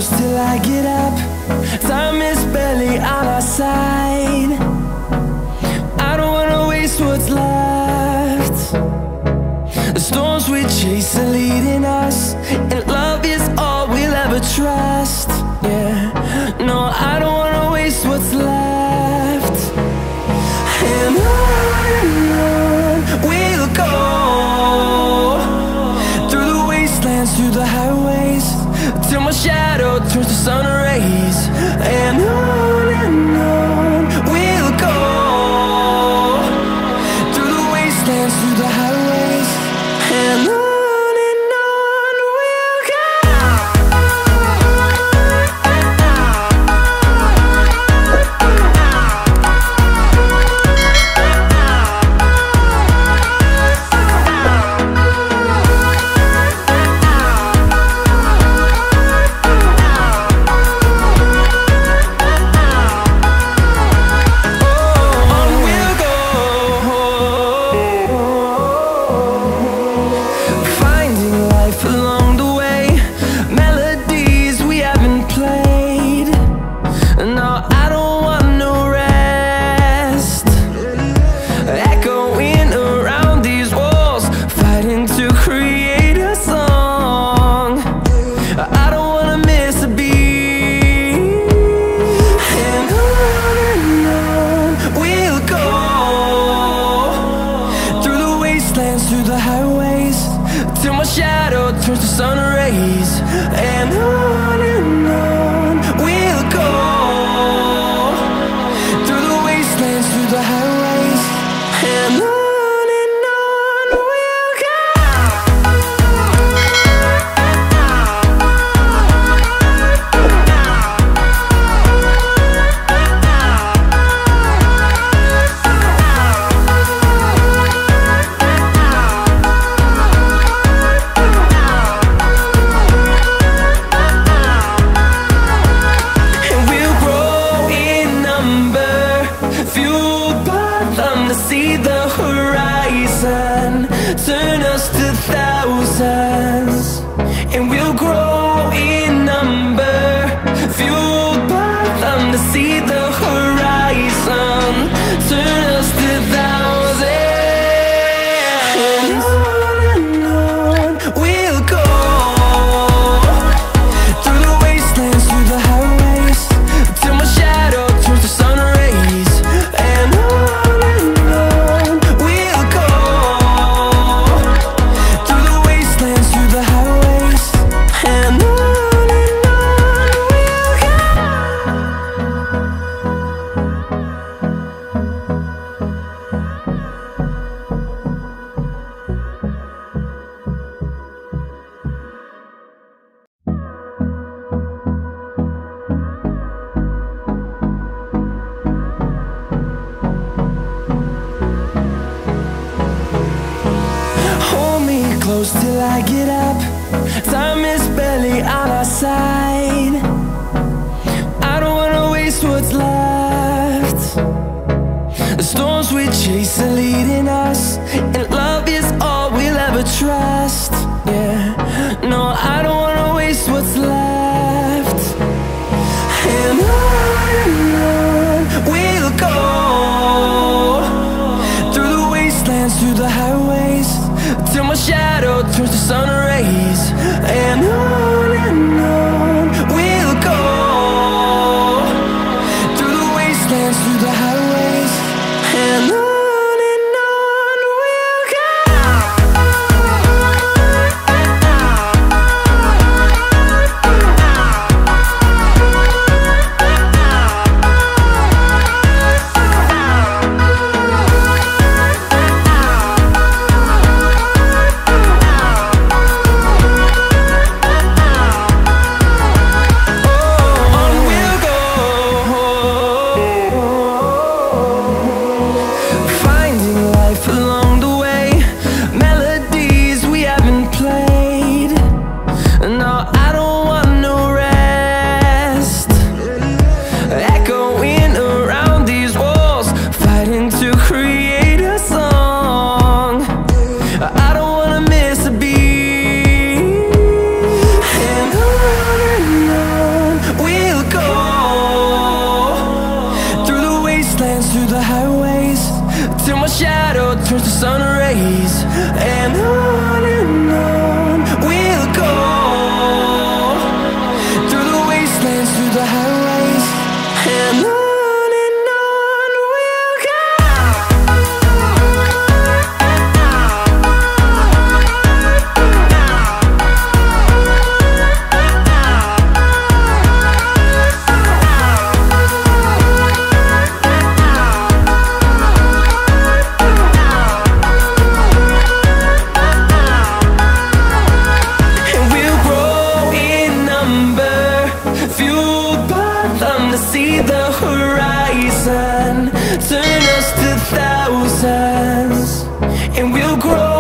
close till I get up. Time is barely on our side. I don't wanna waste what's left. The storms we chase are leading us, and love is all we'll ever trust. Yeah, no, I don't wanna waste what's left. And on we'll go, through the wastelands, through the highways, till my shadow turns to sun rays. And on we'll go, through the wastelands, through the highways, and on we'll go. Through the highways, till my shadow turns to sun rays. And on we'll go, through the wastelands, through the highways, and on we'll go. See the horizon turn us to thousands, and we'll grow in number, fueled by them. To see the horizon turn us to thousands, and on we'll go, through the wastelands, through the highways, till my shadow turns to sun rays. And close till I get up. Time is barely on our side. I don't wanna waste what's left. The storms we chase are leading us, and love is all we'll ever trust. Yeah, no, I don't wanna waste what's left. And on we'll go, through the wastelands, through the highways, till my shadow turns to sun rays. And on we'll go, through the wastelands, through the highways, and on. We'll go. skies, and on we'll go, through the wastelands, through the highways, and on we'll go. See the horizon, turn us to thousands, and we'll grow